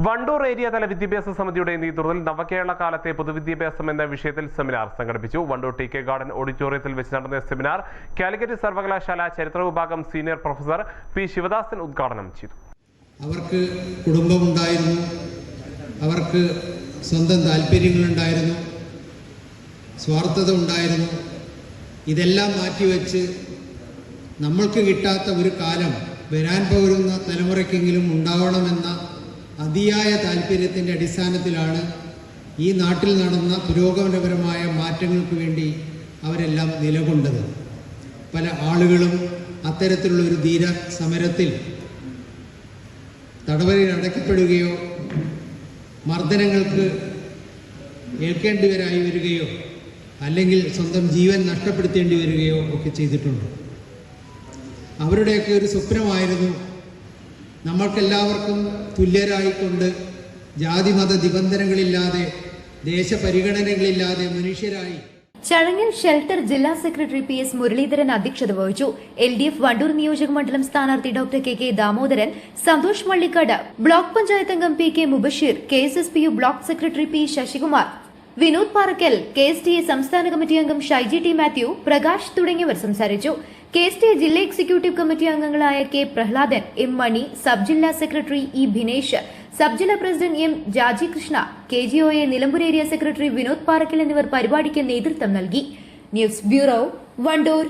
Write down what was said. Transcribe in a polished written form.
Wandoor area തല വിദ്യാഭ്യാസ സമിതിയുടെ നേതൃത്വത്തിൽ നവകേരള കാലത്തെ പൊതുവിദ്യാഭ്യാസം എന്ന വിഷയത്തിൽ സെമിനാർ സംഘടിപ്പിച്ചു. വണ്ടൂർ ടി കെ ഗാർഡൻ ഓഡിറ്റോറിയത്തിൽ വെച്ച് നടന്ന സെമിനാർ കാലിക്കറ്റ് സർവകലാശാല ചരിത്ര വിഭാഗം സീനിയർ പ്രൊഫസർ പി ശിവദാസൻ ഉദ്ഘാടനം ചെയ്തു. അവർക്ക് കുടുംബമുണ്ടായിരുന്നു, അവർക്ക് സ്വന്തം താല്പര്യങ്ങളുണ്ടായിരുന്നു, സ്വാർത്ഥത ഉണ്ടായിരുന്നു. ഇതെല്ലാം മാറ്റിവെച്ച് നമ്മൾക്ക് കിട്ടാത്ത ഒരു കാലം വരാൻ പോകുന്ന തലമുറയ്ക്കെങ്കിലും ഉണ്ടാവണമെന്ന അതിയായ താല്പര്യത്തിൻ്റെ അടിസ്ഥാനത്തിലാണ് ഈ നാട്ടിൽ നടന്ന പുരോഗമനപരമായ മാറ്റങ്ങൾക്ക് വേണ്ടി അവരെല്ലാം നിലകൊണ്ടത്. പല ആളുകളും അത്തരത്തിലുള്ള ഒരു ധീര സമരത്തിൽ തടവറയിൽ അടയ്ക്കപ്പെടുകയോ മർദ്ദനങ്ങൾക്ക് ഏൽക്കേണ്ടിവരായി വരികയോ അല്ലെങ്കിൽ സ്വന്തം ജീവൻ നഷ്ടപ്പെടുത്തേണ്ടി വരികയോ ഒക്കെ ചെയ്തിട്ടുണ്ട്. അവരുടെയൊക്കെ ഒരു സ്വപ്നമായിരുന്നു നമ്മൾക്കെല്ലാവർക്കും തുല്യരായിക്കൊണ്ട് ജാതിമത നിബന്ധനകളില്ലാതെ ദേശപരിഗണനകളില്ലാതെ മനുഷ്യരായി. ചടങ്ങിൽ ഷെൽട്ടർ ജില്ലാ സെക്രട്ടറി പി എസ് മുരളീധരൻ അധ്യക്ഷത വഹിച്ചു. LDF വണ്ടൂർ നിയോജക മണ്ഡലം സ്ഥാനാർത്ഥി doctor K Damodaran, Santhosh Mallikkad, block panchayat അംഗം PK Mubasheer, KSSPU block secretary P Sasikumar, Vinod Parakkal, KSTA സംസ്ഥാന കമ്മിറ്റി അംഗം ഷൈജി ടി മാത്യു, പ്രകാശ് തുടങ്ങിയവർ സംസാരിച്ചു. KSTA ജില്ലാ എക്സിക്യൂട്ടീവ് കമ്മിറ്റി അംഗങ്ങളായ K Prahladan, M Mani, sub ജില്ലാ സെക്രട്ടറി E ഭിനേഷ്, സബ് ജില്ലാ president M Jaji Krishna, KGOA Nilambur area secretary Vinod Parakkal എന്നിവർ പരിപാടിക്ക് നേതൃത്വം നൽകി. News bureau, Wandoor.